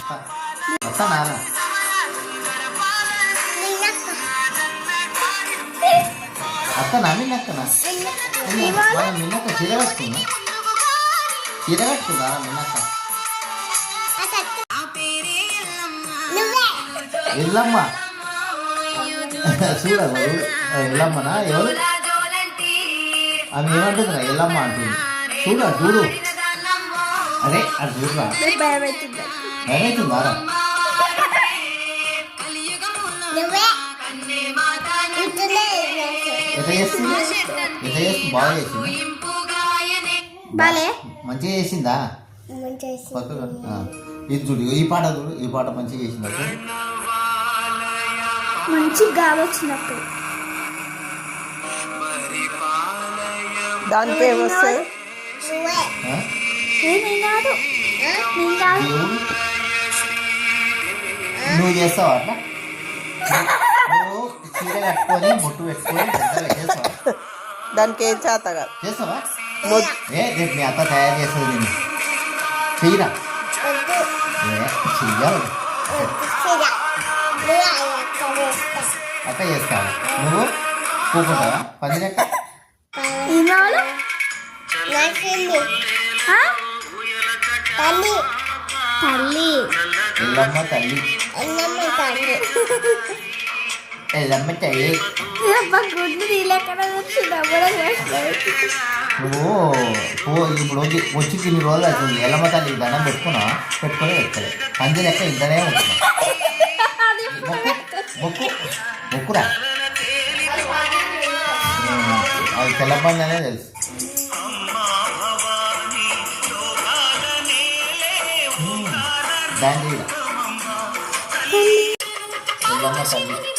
వస్తా నాన్న అక్కనా మిన్నక్కనా మిన్నక్క చీర కట్టుకున్నా మిన్నక్క ఎల్లమ్మ చూడదు ఎల్లమ్మనా ఎవరు ఆమె ఏమంటుందిరా ఎల్లమ్మ అంటుంది చూడు అరే అది చూడరా భయమవుతుందా ఎట్లా చేస్తుంది బాగా చేసింది మంచిగా చేసిందా ఇది చూడు ఈ పాట మంచిగా చేసింది మంచి గాలి వచ్చినప్పుడు దానికి ఏమొస్తాయి నువ్వు చేస్తావా అట్లా నువ్వు చీర కట్టుకొని బొట్టు పెట్టుకొని చేస్తావా దానికి ఏం చేతగా చేస్తావా రేపు మీ అత్త తయారు చేస్తుంది నేను చెయ్యరా చెయ్యాలి అక్క చేస్తావా నువ్వు కూకుంటావా పని లెక్క ఎల్లమ్మ తల్లి నువ్వు ఇప్పుడు వచ్చి తిని రోజులు అవుతుంది ఎల్లమ్మ తల్లికి దండం పెట్టుకున్నావా పెట్టుకొని పెట్టుకోలేదు పంది లెక్క ఇంటనే ఉంటున్నా మొక్కురా అది తెల్లపండి అనే తెలుసు దాండి ఎల్లమ్మ తల్లి